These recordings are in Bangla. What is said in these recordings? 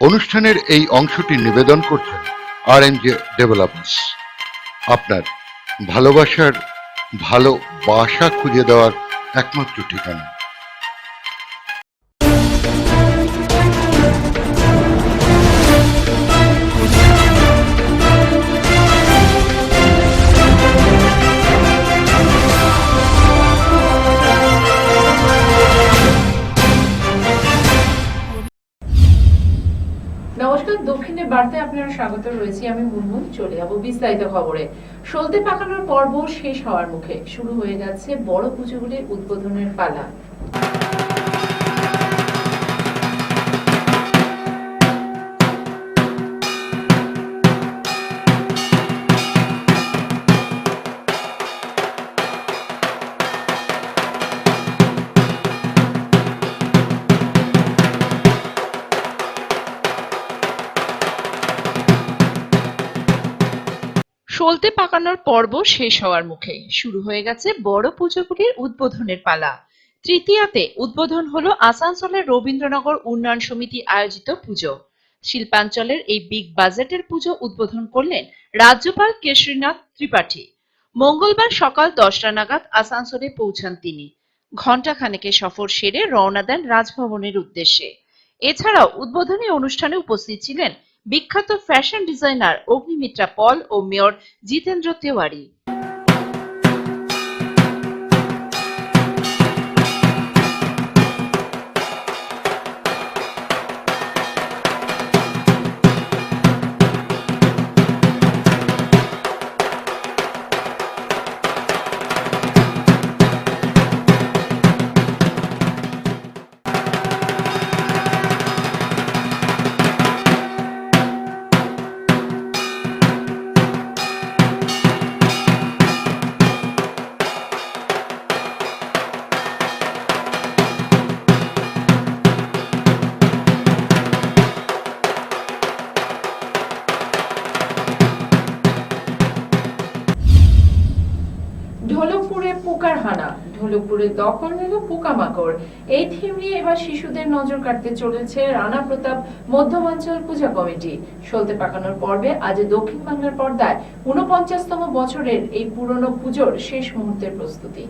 অনুষ্ঠানের এই অংশটি নিবেদন করছেন RNJ ডেভেলপার্স, আপনার ভালোবাসার ভালোবাসা খুঁজে দেওয়ার একমাত্র ঠিকানা। নমস্কার, দক্ষিণের বার্তায় আপনারা স্বাগত রয়েছি। আমি মুনমুন। চলে যাব বিস্তারিত খবরে। সলতে পাকানোর পর্ব শেষ হওয়ার মুখে, শুরু হয়ে যাচ্ছে বড় পুজোগুলির উদ্বোধনের পালা। সলতে পাকানোর পর্ব শেষ হওয়ার মুখে, শুরু হয়ে গেছে বড় পুজোগুলির উদ্বোধনের পালা। তৃতীয়াতে উদ্বোধন হলো আসানসোলের রবীন্দ্রনগর উন্নয়ন সমিতি আয়োজিত পুজো। শিল্পাঞ্চলের এই বিগ বাজেটের পুজো উদ্বোধন করলেন রাজ্যপাল কেশরীনাথ ত্রিপাঠী। মঙ্গলবার সকাল 10টা নাগাদ আসানসোলে পৌঁছান তিনি। ঘণ্টাখানেকের সফর সেরে রওনা দেন রাজভবনের উদ্দেশ্যে। এছাড়াও উদ্বোধনী অনুষ্ঠানে উপস্থিত ছিলেন বিখ্যাত ফ্যাশন ডিজাইনার অগ্নিমিত্রা পল ও মেয়র জিতেন্দ্র তেওয়ারি। ঢোলকপুরে পোকার হানা, ঢোলকপুরে দখল নিল পোকামাকড়। এই থিম নিয়ে এবার শিশুদের নজর কাটতে চলেছে রানা প্রতাপ মধ্যমাঞ্চল পূজা কমিটি। সলতে পাকানোর পর্বে আজ দক্ষিণ বাংলার পর্দায় ৪৯তম বছরের এই পুরনো পুজোর শেষ মুহূর্তের প্রস্তুতি।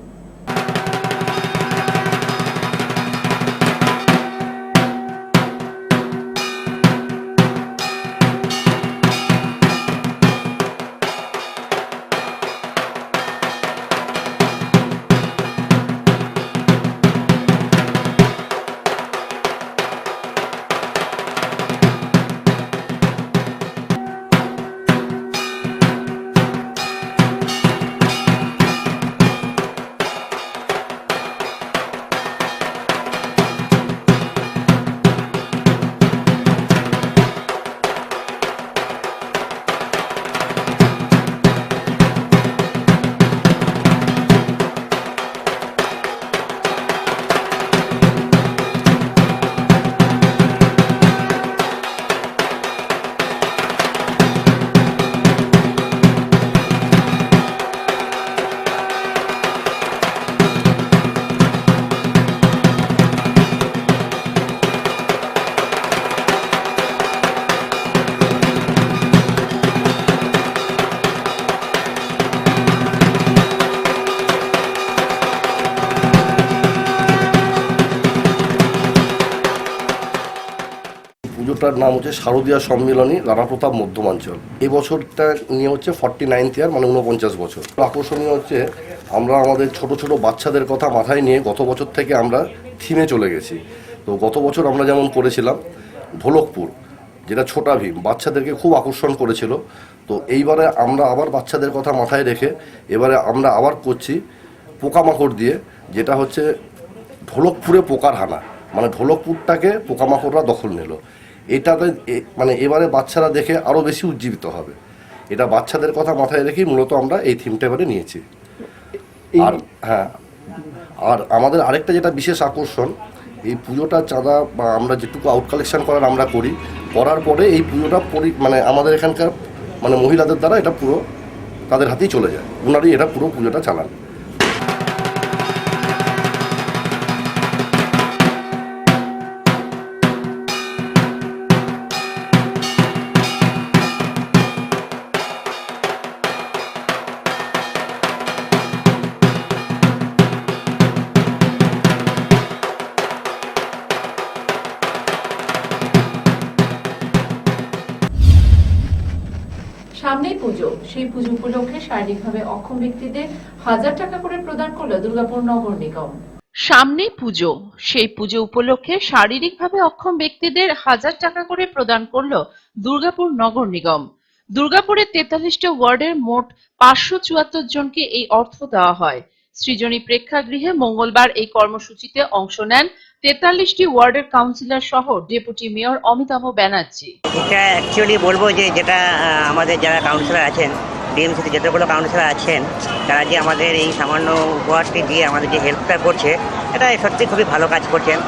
পুজোটার নাম হচ্ছে শারদীয়া সম্মিলনী রানা প্রতাপ মধ্যমাঞ্চল। এই বছরটা নিয়ে হচ্ছে 49th ইয়ার, মানে 49 বছর। আকর্ষণীয় হচ্ছে আমরা আমাদের ছোট ছোট বাচ্চাদের কথা মাথায় নিয়ে গত বছর থেকে আমরা থিমে চলে গেছি। তো গত বছর আমরা যেমন করেছিলাম ঢোলকপুর, যেটা ছোটা ভীম, বাচ্চাদেরকে খুব আকর্ষণ করেছিল। তো এইবারে আমরা আবার বাচ্চাদের কথা মাথায় রেখে এবারে আমরা আবার করছি পোকামাকড় দিয়ে, যেটা হচ্ছে ঢোলকপুরে পোকার হানা, মানে ঢোলকপুরটাকে পোকামাকড়রা দখল নিল। এটাতে মানে এবারে বাচ্চারা দেখে আরও বেশি উজ্জীবিত হবে। এটা বাচ্চাদের কথা মাথায় রেখেই মূলত আমরা এই থিমটা এবারে নিয়েছি। আর হ্যাঁ, আর আমাদের আরেকটা যেটা বিশেষ আকর্ষণ, এই পুজোটা চাঁদা বা আমরা যেটুকু আউট কালেকশন করার আমরা করার পরে এই পুজোটা মানে আমাদের এখানকার মানে মহিলাদের দ্বারা এটা পুরো তাদের হাতেই চলে যায়, ওনারই এটা পুরো পুজোটা চালান। সামনেই পুজো, সেই পুজো উপলক্ষে শারীরিকভাবে অক্ষম ব্যক্তিদের 1000 টাকা করে প্রদান করলো দুর্গাপুর নগর নিগম। সামনেই পুজো, সেই পুজো উপলক্ষে শারীরিকভাবে অক্ষম ব্যক্তিদের 1000 টাকা করে প্রদান করলো দুর্গাপুর নগর নিগম। দুর্গাপুরের 43টি ওয়ার্ডের মোট 574 জনকে এই অর্থ দেওয়া হয়। সৃজনী প্রেক্ষাগৃহে মঙ্গলবার এই কর্মসূচিতে অংশ নেন 43টি ওয়ার্ডের কাউন্সিলর সহ ডেপুটি মেয়র অমিতাভ ব্যানার্জি। এটা অ্যাকচুয়ালি বলবো যে যেটা আমাদের যারা কাউন্সিলর আছেন, ডিএমসিতে যতগুলো কাউন্সিলর আছেন, তারা যে আমাদের এই সামান্য উপহারটি দিয়ে আমাদের যে হেল্পটা করছে, এটা সত্যি খুবই ভালো কাজ করছেন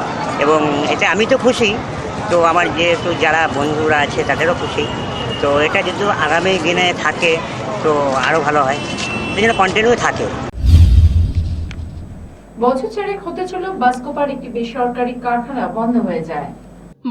এবং এতে আমি তো খুশি, তো আমার যেহেতু যারা বন্ধুরা আছে তাদেরও খুশি। তো এটা যদি আগামী দিনে থাকে তো আরও ভালো হয়, এই জন্য কন্টিনিউ থাকে। বছর চারেক হতে চলো বাসকোপার একটি বেসরকারি কারখানা বন্ধ হয়ে যায়।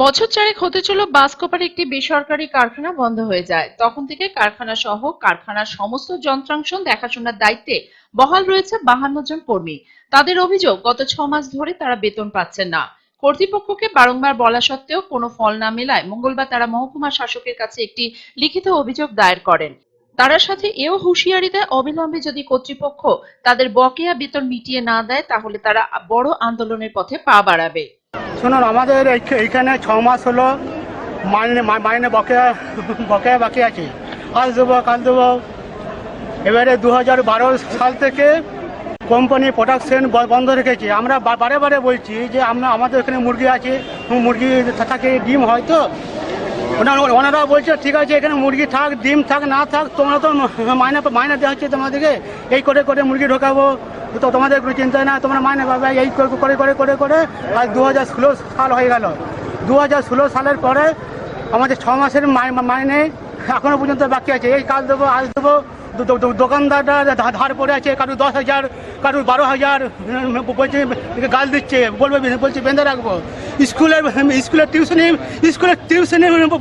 বছর চারেক হতে চলো বাসকোপার একটি বেসরকারি কারখানা বন্ধ হয়ে যায়। তখন থেকে কারখানা সহ কারখানার সমস্ত যন্ত্রাংশ দেখাশোনার দায়িত্বে বহাল রয়েছে 52 জন কর্মী। তাদের অভিযোগ, গত 6 মাস ধরে তারা বেতন পাচ্ছেন না। কর্তৃপক্ষকে বারংবার বলা সত্ত্বেও কোনো ফল না মেলায় মঙ্গলবার তারা মহকুমা শাসকের কাছে একটি লিখিত অভিযোগ দায়ের করেন। তারা সাথে এও হুঁশিয়ারি দেয়, অবিলম্বে যদি কর্তৃপক্ষ তাদের বকেয়া বেতন মিটিয়ে না দেয় তাহলে তারা বড় আন্দোলনের পথে পা বাড়াবে। শুনুন, আমাদের এইখানে 6 মাস হলো মাইনে বকেয়া বাকি আছে। আজ দেবো, কাল দেবো। এবারে 2012 সাল থেকে কোম্পানি প্রোডাকশন বন্ধ রেখেছে। আমরা বারে বারে বলছি যে আমাদের এখানে মুরগি আছে, মুরগি থাকে, ডিম হয়, তো ওনারা বলছে ঠিক আছে এখানে মুরগি থাক, ডিম থাক, না থাক, তোমরা তো মাইনে দেওয়া হচ্ছে তোমাদেরকে, এই করে করে মুরগি ঢোকাবো, তো তোমাদের কোনো চিন্তা না, তোমরা মাইনে পাবে, এই করে করে করে করে আজ 2016 সাল হয়ে গেল। 2016 সালের পরে আমাদের 6 মাসের মাইনে এখনো পর্যন্ত বাকি আছে। এই কাল দেবো, আজ দেবো। দোকানদাররা ধার পড়ে আছে, কারুর 10,000, কারুর 12,000 বলছে, গাল দিচ্ছে, বলছে বেঁধে রাখবো। স্কুলের টিউশনি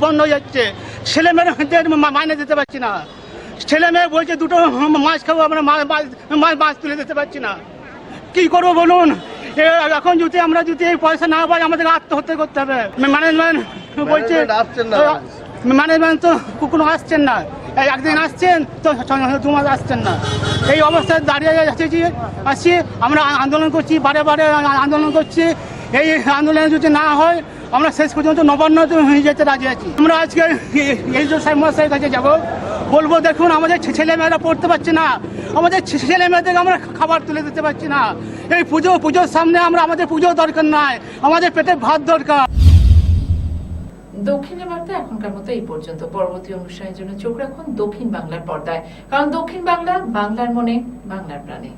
বন্ধ হয়ে যাচ্ছে। ছেলে মেয়েদের মাইনে দিতে পারছি না। ছেলে মেয়ে বলছে দুটো মাছ খাবো, আমরা মাছ তুলে দিতে পারছি না। কি করবো বলুন? এখন আমরা যদি এই পয়সা না পাই আমাদের আত্মহত্যা করতে হবে। ম্যানেজমেন্ট বলছে, ম্যানেজমেন্ট তো কোনো আসছেন না। একদিন আসছেন তো 2 মাস আসছেন না। এই অবস্থায় দাঁড়িয়ে আসছি। আমরা আন্দোলন করছি, বারে বারে আন্দোলন করছি। এই আন্দোলন যদি না হয় আমরা শেষ পর্যন্ত নবান্ন হয়ে যেতে রাজি আছি। আমরা আজকে এই যে সাহেব মহাশয়ের কাছে যাবো, বলবো দেখুন আমাদের ছেলেমেয়েরা পড়তে পারছে না, আমাদের ছেলে মেয়েদেরকে আমরা খাবার তুলে দিতে পারছি না। এই পুজোর সামনে আমাদের পুজো দরকার নাই, আমাদের পেটে ভাত দরকার। দক্ষিণের বার্তা এখনকার মতো এই পর্যন্ত। পরবর্তী অনুষ্ঠানের জন্য চোখ রাখুন দক্ষিণ বাংলার পর্দায়, কারণ দক্ষিণ বাংলা, বাংলার মনে, বাংলার প্রাণে।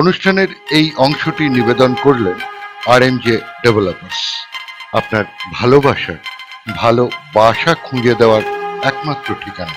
অনুষ্ঠানের এই অংশটি নিবেদন করলেন আরএমজে ডেভেলপার্স, আপনার ভালোবাসা খুঁজে দেওয়ার একমাত্র ঠিকানা।